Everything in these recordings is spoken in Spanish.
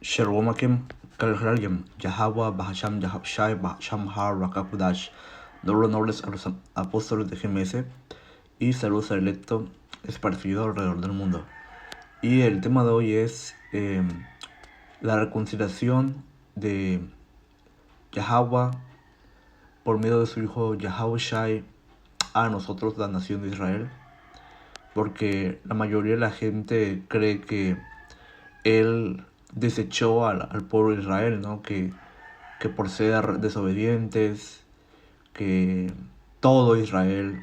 Sherwomakim Kalharyam, Yahweh, Bahasham, Shai, Bahasham Har, Rakakudash, nobles a los apóstoles de GMS y saludos al electo esparcido alrededor del mundo. Y el tema de hoy es la reconciliación de Yahweh por medio de su hijo Yahweh Shai a nosotros, la nación de Israel, porque la mayoría de la gente cree que él desechó al pueblo de Israel, ¿no? Que por ser desobedientes, que todo Israel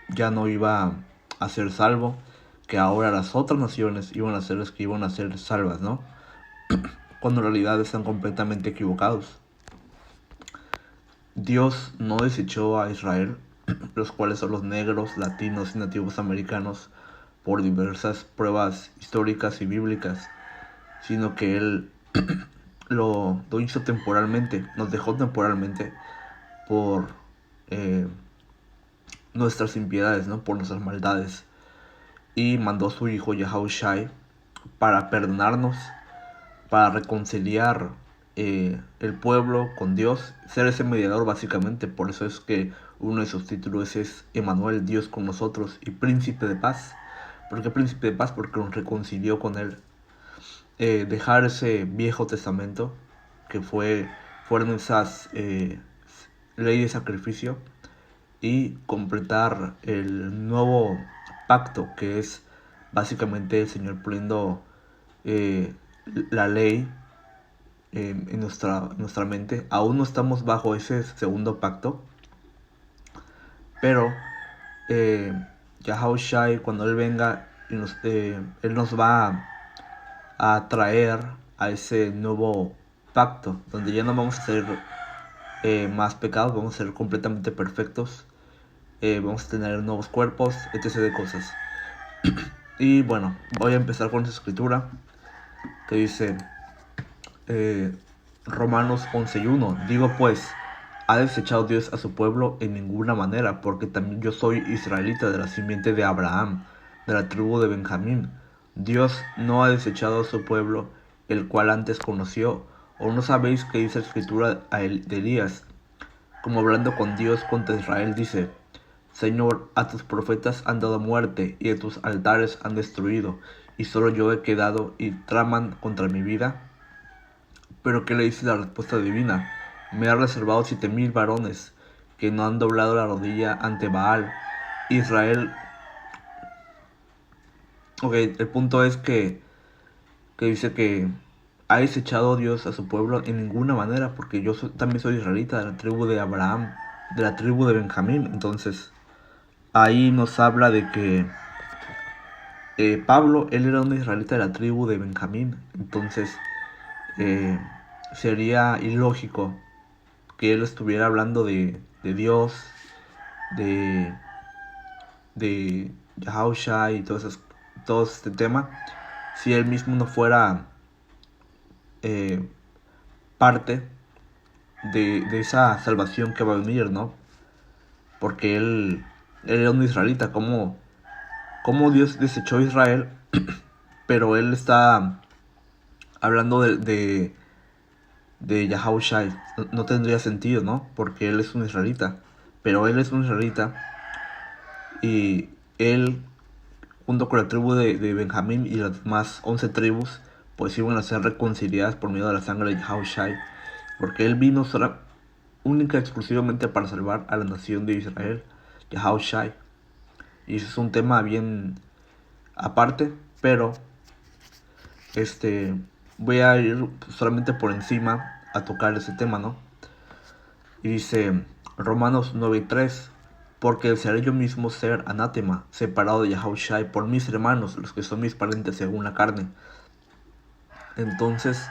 ya no iba a ser salvo, que ahora las otras naciones iban a ser las que iban a ser salvas, ¿no? Cuando en realidad están completamente equivocados. Dios no desechó a Israel, los cuales son los negros, latinos y nativos americanos, por diversas pruebas históricas y bíblicas, sino que Él lo hizo temporalmente, nos dejó temporalmente por nuestras impiedades, ¿no? Por nuestras maldades. Y mandó a su hijo Yahushai para perdonarnos, para reconciliar el pueblo con Dios, ser ese mediador básicamente. Por eso es que uno de sus títulos es Emmanuel, Dios con nosotros, y Príncipe de Paz. ¿Por qué Príncipe de Paz? Porque nos reconcilió con Él. Dejar ese Viejo Testamento, que fueron esas leyes de sacrificio, y completar el nuevo pacto, que es básicamente el Señor poniendo la ley en nuestra mente. Aún no estamos bajo ese segundo pacto, pero Yahushai, cuando Él venga, Él nos va a traer a ese nuevo pacto, donde ya no vamos a ser más pecados, vamos a ser completamente perfectos, vamos a tener nuevos cuerpos, etc. de cosas. Y bueno, voy a empezar con esta escritura que dice Romanos 11:1. Digo pues, ¿ha desechado Dios a su pueblo? En ninguna manera, porque también yo soy israelita de la simiente de Abraham, de la tribu de Benjamín. Dios no ha desechado a su pueblo, el cual antes conoció. ¿O no sabéis qué dice la escritura de Elías? Como hablando con Dios contra Israel, dice: Señor, a tus profetas han dado muerte y a tus altares han destruido, y solo yo he quedado y traman contra mi vida. Pero ¿qué le dice la respuesta divina? Me ha reservado 7,000 varones que no han doblado la rodilla ante Baal. Israel. Ok, el punto es que dice que ha desechado Dios a su pueblo en ninguna manera, porque yo también soy israelita de la tribu de Abraham, de la tribu de Benjamín. Entonces, ahí nos habla de que Pablo, él era un israelita de la tribu de Benjamín. Entonces, sería ilógico que él estuviera hablando de Dios, de Yahushua y todo este tema, si él mismo no fuera parte de esa salvación que va a venir, ¿no? Porque él era un israelita. ¿Cómo Dios desechó a Israel? Pero él está hablando de Yahushua. No tendría sentido, ¿no? Porque él es un israelita. Pero él es un israelita y él, junto con la tribu de Benjamín y las demás 11 tribus, pues iban a ser reconciliadas por medio de la sangre de Yahushua, porque él vino única y exclusivamente para salvar a la nación de Israel, Yahushua. Y eso es un tema bien aparte, pero voy a ir solamente por encima a tocar ese tema, ¿no? Y dice Romanos 9:3: porque desearé yo mismo ser anátema, separado de Yahushua por mis hermanos, los que son mis parientes según la carne. Entonces,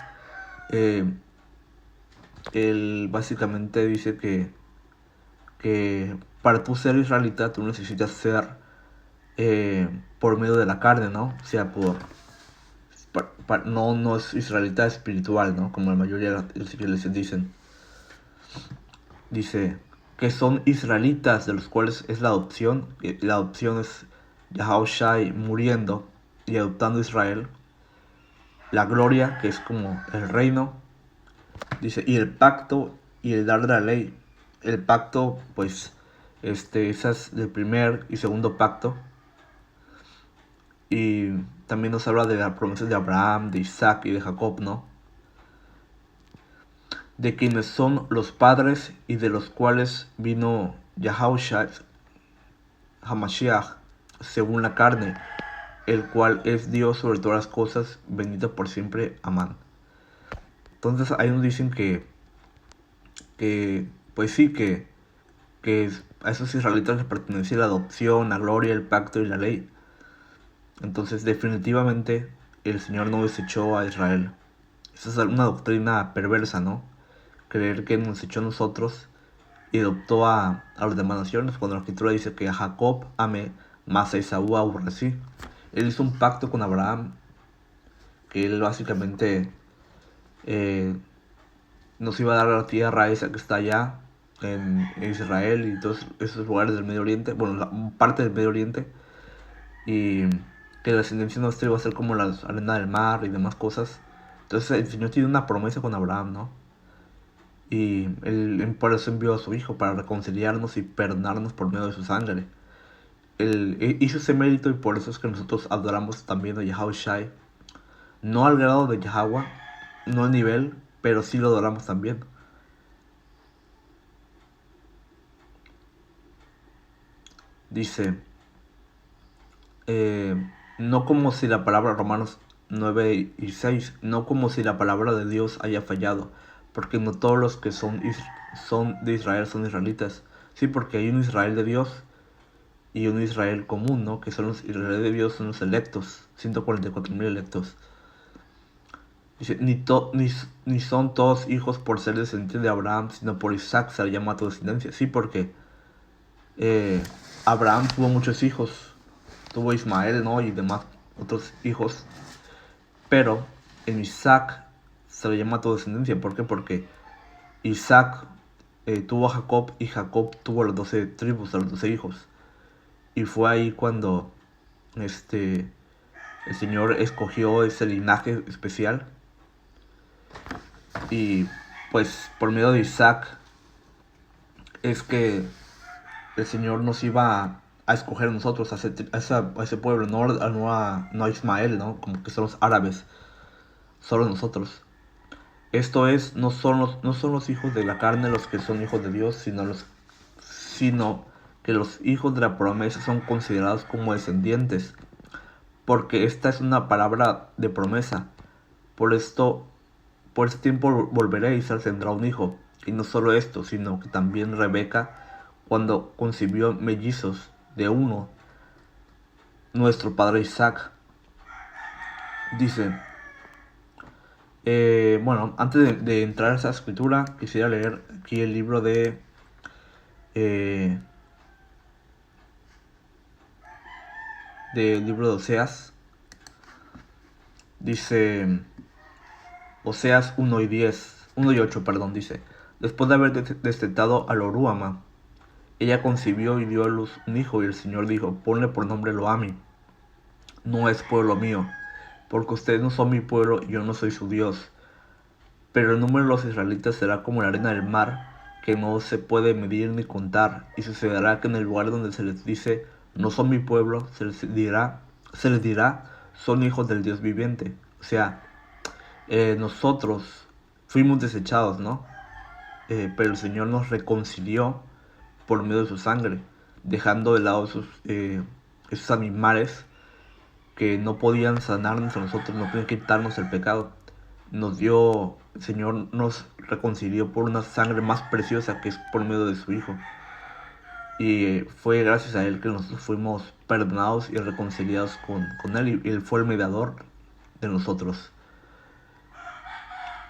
él básicamente dice que para tú ser israelita, tú necesitas ser por medio de la carne, ¿no? O sea, no es israelita espiritual, ¿no? Como la mayoría de los iglesias dicen. Dice que son israelitas, de los cuales es la adopción. La adopción es Yahushua muriendo y adoptando a Israel. la gloria, que es como el reino. Dice, y el pacto y el dar de la ley. El pacto, pues, ese es el primer y segundo pacto. Y también nos habla de las promesas de Abraham, de Isaac y de Jacob, ¿no? De quienes son los padres y de los cuales vino Yahushua Hamashiach, según la carne, el cual es Dios sobre todas las cosas, bendito por siempre. Amén. Entonces ahí nos dicen pues sí, que a esos israelitas les pertenecía la adopción, la gloria, el pacto y la ley. Entonces definitivamente el Señor no desechó a Israel. Esa es una doctrina perversa, ¿no? Creer que nos echó a nosotros y adoptó a las demás naciones, cuando la escritura dice que a Jacob amé, mas a Esaú aborrecí. Él hizo un pacto con Abraham, que él básicamente nos iba a dar la tierra esa que está allá en Israel y todos esos lugares del Medio Oriente, bueno, parte del Medio Oriente, y que la descendencia nuestra iba a ser como la arena del mar y demás cosas. Entonces el Señor tiene una promesa con Abraham, ¿no? Y él por eso envió a su Hijo, para reconciliarnos y perdonarnos por medio de su sangre. Él hizo ese mérito y por eso es que nosotros adoramos también a Yahushai. No al grado de Yahweh, no al nivel, pero sí lo adoramos también. Dice, no como si la palabra, Romanos 9 y 6, no como si la palabra de Dios haya fallado, porque no todos los que son de Israel son israelitas. Sí, porque hay un Israel de Dios y un Israel común, ¿no? Que son los Israel de Dios, son los electos, 144.000 electos. Dice, ni son todos hijos por ser descendientes de Abraham, sino por Isaac se le llama a tu descendencia. Sí, porque Abraham tuvo muchos hijos, tuvo Ismael, ¿no? Y demás otros hijos, pero en Isaac se le llama a tu descendencia. ¿Por qué? Porque Isaac tuvo a Jacob y Jacob tuvo las 12 tribus, a los 12 hijos. Y fue ahí cuando el Señor escogió ese linaje especial. Y pues por medio de Isaac es que el Señor nos iba a escoger a nosotros, a ese pueblo, no a Ismael, ¿no? Como que son los árabes, solo nosotros. Esto es, no son los hijos de la carne los que son hijos de Dios, sino que los hijos de la promesa son considerados como descendientes, porque esta es una palabra de promesa. Por este tiempo volveré y Isaac tendrá un hijo. Y no solo esto, sino que también Rebeca, cuando concibió mellizos de uno, nuestro padre Isaac, dice, bueno, antes de entrar a esa escritura, quisiera leer aquí el libro del libro de Oseas. Dice Oseas 1 y 8, perdón, dice, después de haber destetado a Loruama, ella concibió y dio a luz un hijo, y el Señor dijo, ponle por nombre Loami, no es pueblo mío, porque ustedes no son mi pueblo y yo no soy su Dios. Pero el número de los israelitas será como la arena del mar, que no se puede medir ni contar, y sucederá que en el lugar donde se les dice, no son mi pueblo, se les dirá, son hijos del Dios viviente. O sea, nosotros fuimos desechados, ¿no? Pero el Señor nos reconcilió por medio de su sangre, dejando de lado esos animales que no podían sanarnos a nosotros, no podían quitarnos el pecado. El Señor nos reconcilió por una sangre más preciosa, que es por medio de su Hijo. Y fue gracias a Él que nosotros fuimos perdonados y reconciliados con Él, y Él fue el mediador de nosotros.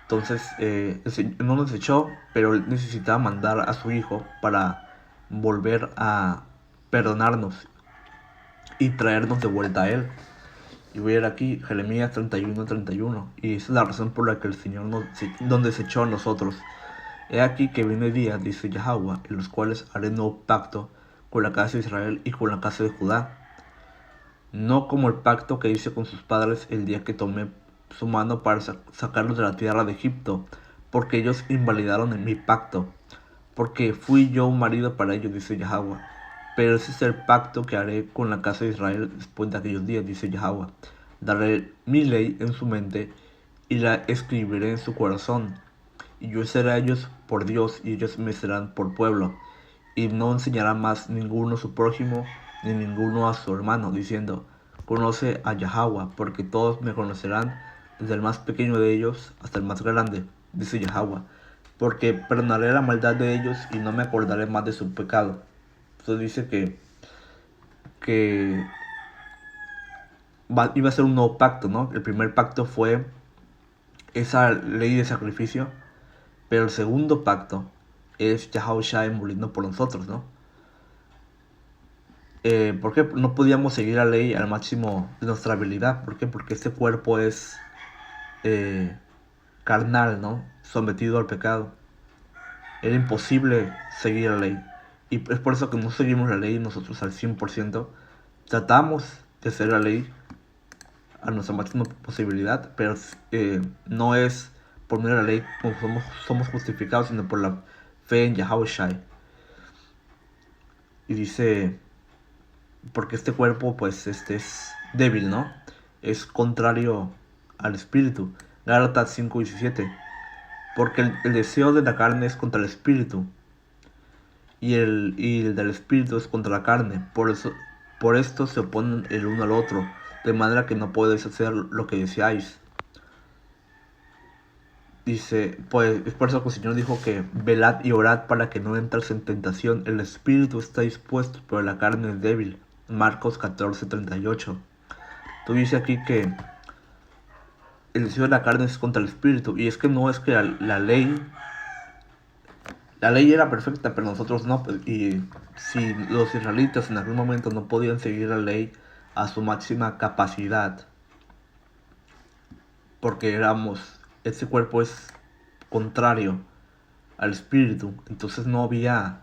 Entonces, el Señor no nos echó, pero Él necesitaba mandar a su Hijo para volver a perdonarnos y traernos de vuelta a Él. Y voy a ir aquí, Jeremías 31:31. Y esa es la razón por la que el Señor nos desechó a nosotros. He aquí que viene día, dice Yahweh, en los cuales haré nuevo pacto con la casa de Israel y con la casa de Judá. No como el pacto que hice con sus padres el día que tomé su mano para sacarlos de la tierra de Egipto, porque ellos invalidaron en mi pacto, porque fui yo un marido para ellos, dice Yahweh. Pero ese es el pacto que haré con la casa de Israel después de aquellos días, dice Yahweh. Daré mi ley en su mente y la escribiré en su corazón. Y yo seré a ellos por Dios y ellos me serán por pueblo. Y no enseñará más ninguno a su prójimo ni ninguno a su hermano, diciendo, conoce a Yahweh, porque todos me conocerán, desde el más pequeño de ellos hasta el más grande, dice Yahweh, porque perdonaré la maldad de ellos y no me acordaré más de su pecado. Entonces dice que iba a ser un nuevo pacto, ¿no? El primer pacto fue esa ley de sacrificio, pero el segundo pacto es Yahushua muriendo por nosotros, ¿no? ¿Por qué no podíamos seguir la ley al máximo de nuestra habilidad? ¿Por qué? Porque este cuerpo es carnal, ¿no? Sometido al pecado. Era imposible seguir la ley. Y es por eso que no seguimos la ley nosotros al 100%. Tratamos de hacer la ley a nuestra máxima posibilidad, pero no es por medio de la ley como somos justificados, sino por la fe en Yahushua. Y dice, porque este cuerpo pues es débil, ¿no? Es contrario al espíritu. Gálatas 5:17. Porque el deseo de la carne es contra el espíritu, y el del espíritu es contra la carne. Por esto se oponen el uno al otro, de manera que no podéis hacer lo que deseáis. Dice, pues es por eso que el Señor dijo que velad y orad para que no entréis en tentación. El espíritu está dispuesto, pero la carne es débil. Marcos 14:38. Tú dice aquí que el deseo de la carne es contra el espíritu. Y es que no es que la ley era perfecta, pero nosotros no. Y si los israelitas en algún momento no podían seguir la ley a su máxima capacidad, porque ese cuerpo es contrario al espíritu, entonces no era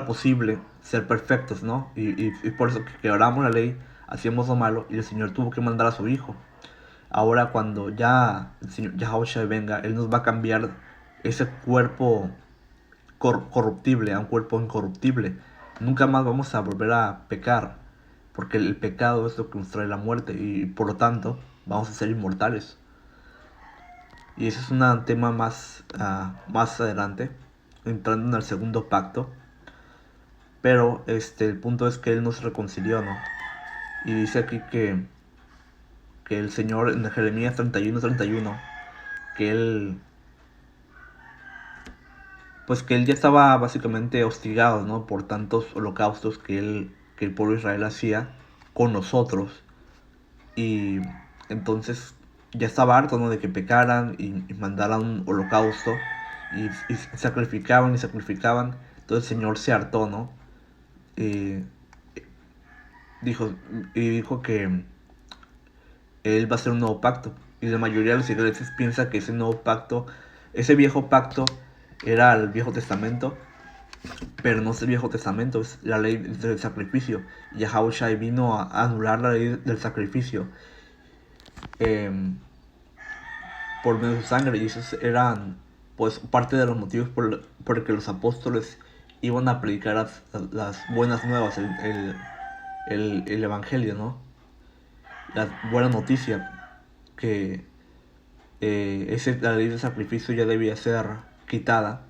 posible ser perfectos, ¿no? Y por eso que quebramos la ley, hacíamos lo malo y el Señor tuvo que mandar a su Hijo. Ahora cuando ya el Señor Yahushua venga, Él nos va a cambiar ese cuerpo corruptible a un cuerpo incorruptible. Nunca más vamos a volver a pecar, porque el pecado es lo que nos trae la muerte y por lo tanto vamos a ser inmortales. Y ese es un tema más adelante, entrando en el segundo pacto. Pero el punto es que Él nos reconcilió, ¿no? Y dice aquí que el Señor en Jeremías 31:31, que Él ya estaba básicamente hostigado, ¿no? Por tantos holocaustos que el pueblo de Israel hacía con nosotros. Y entonces ya estaba harto, ¿no? De que pecaran y mandaran un holocausto y sacrificaban. Entonces el Señor se hartó, ¿no? Dijo que Él va a hacer un nuevo pacto. Y la mayoría de los iglesias piensa que ese nuevo pacto, ese viejo pacto, era el Viejo Testamento, pero no es el Viejo Testamento, es la ley del sacrificio. Yahushua vino a anular la ley del sacrificio por medio de su sangre, y esos eran pues parte de los motivos por el que los apóstoles iban a predicar las buenas nuevas, el evangelio, ¿no? La buena noticia, que la ley del sacrificio ya debía ser quitada.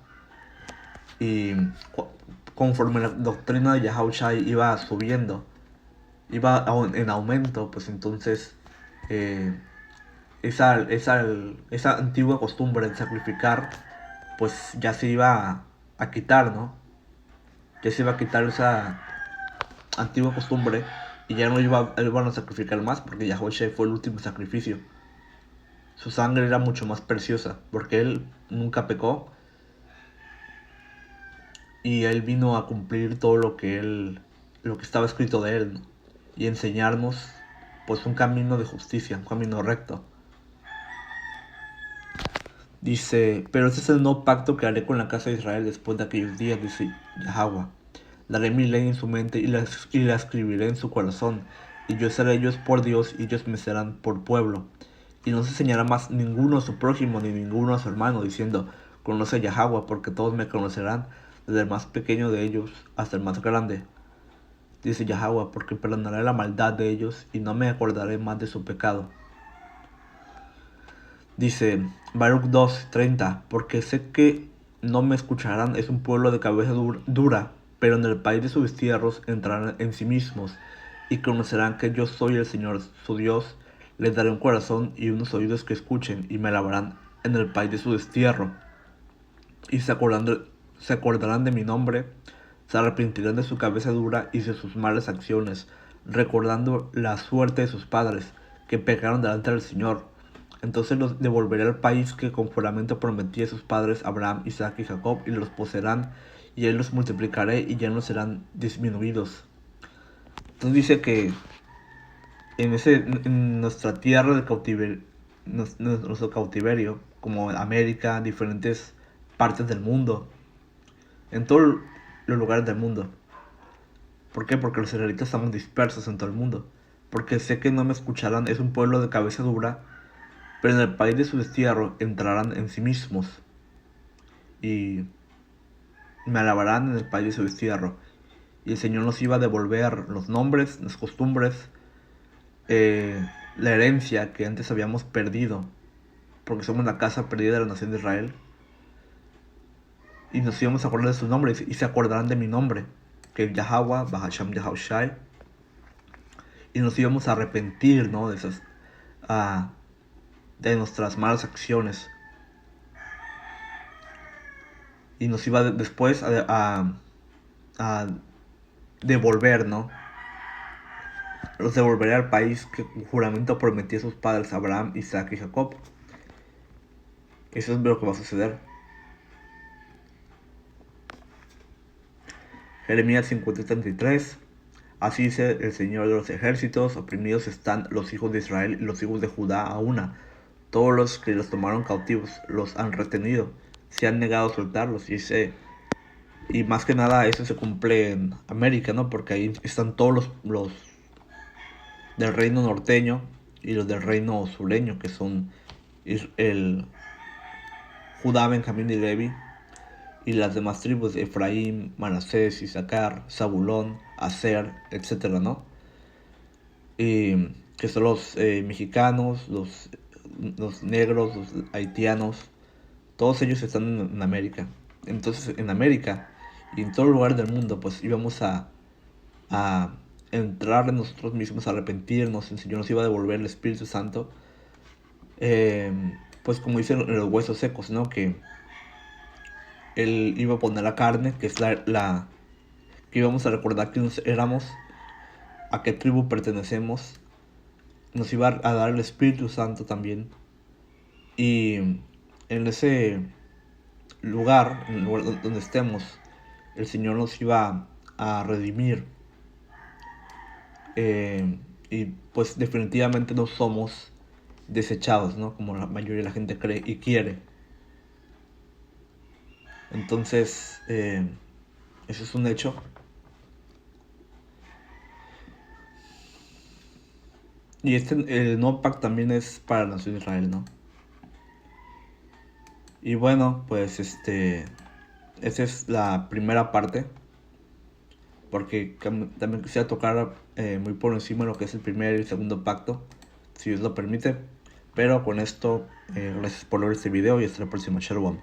Y conforme la doctrina de Yahushua iba subiendo, iba en aumento, pues entonces esa antigua costumbre de sacrificar pues ya se iba a quitar, ¿no? Ya se iba a quitar esa antigua costumbre y ya no iban a sacrificar más, porque Yahushua fue el último sacrificio. Su sangre era mucho más preciosa porque Él nunca pecó y Él vino a cumplir todo lo que estaba escrito de Él, ¿no? Y enseñarnos pues un camino de justicia, un camino recto. Dice, pero este es el nuevo pacto que haré con la casa de Israel después de aquellos días, dice Yahweh. Daré mi ley en su mente y la escribiré en su corazón. y yo seré ellos por Dios, y ellos me serán por pueblo. Y no se enseñará más ninguno a su prójimo, ni ninguno a su hermano, diciendo, conoce a Yahweh, porque todos me conocerán, desde el más pequeño de ellos hasta el más grande. Dice Yahweh, porque perdonaré la maldad de ellos, y no me acordaré más de su pecado. Dice Baruch 2:30, porque sé que no me escucharán, es un pueblo de cabeza dura, pero en el país de sus destierros entrarán en sí mismos, y conocerán que yo soy el Señor su Dios. Les daré un corazón y unos oídos que escuchen, y me alabarán en el país de su destierro. Y se acordarán de mi nombre, se arrepentirán de su cabeza dura y de sus malas acciones, recordando la suerte de sus padres, que pecaron delante del Señor. Entonces los devolveré al país que con juramento prometí a sus padres Abraham, Isaac y Jacob, y los poseerán, y él los multiplicaré, y ya no serán disminuidos. Entonces dice que en nuestra tierra de cautiverio, nuestro cautiverio, como América, diferentes partes del mundo, en todos los lugares del mundo. ¿Por qué? Porque los israelitas estamos dispersos en todo el mundo. Porque sé que no me escucharán, es un pueblo de cabeza dura, pero en el país de su destierro entrarán en sí mismos y me alabarán en el país de su destierro. Y el Señor nos iba a devolver los nombres, las costumbres, la herencia que antes habíamos perdido, porque somos la casa perdida de la nación de Israel. Y nos íbamos a acordar de sus nombres y se acordarán de mi nombre, que es Yahweh, Bahasham Yahushai. Y nos íbamos a arrepentir, ¿no? De nuestras malas acciones. Y nos iba después a devolver, ¿no? Los devolveré al país que con juramento prometí a sus padres Abraham, Isaac y Jacob. Eso es lo que va a suceder. Jeremías 50:33. Así dice el Señor de los ejércitos: oprimidos están los hijos de Israel y los hijos de Judá a una. Todos los que los tomaron cautivos los han retenido, se han negado a soltarlos. Y más que nada eso se cumple en América, ¿no? Porque ahí están todos los del reino norteño y los del reino sureño, que son el Judá, Benjamín y Levi, y las demás tribus de Efraín, Manasés, Isaacar, Zabulón, Aser, etcétera, ¿no? Y que son los mexicanos, los negros, los haitianos, todos ellos están en América. Entonces en América y en todo lugar del mundo pues íbamos a entrar en nosotros mismos, a arrepentirnos. El Señor nos iba a devolver el Espíritu Santo, pues como dicen los huesos secos, ¿no? Que Él iba a poner la carne, que es que íbamos a recordar que éramos, a qué tribu pertenecemos. Nos iba a dar el Espíritu Santo también. Y en ese lugar, en el lugar donde estemos, el Señor nos iba a redimir. Y pues definitivamente no somos desechados, ¿no? Como la mayoría de la gente cree y quiere. Entonces, eso es un hecho. Y el nuevo pacto también es para la nación de Israel, ¿no? Y bueno, pues esa es la primera parte. Porque también quisiera tocar muy por encima lo que es el primer y el segundo pacto, si Dios lo permite. Pero con esto, gracias por ver este video y hasta la próxima. Shalom.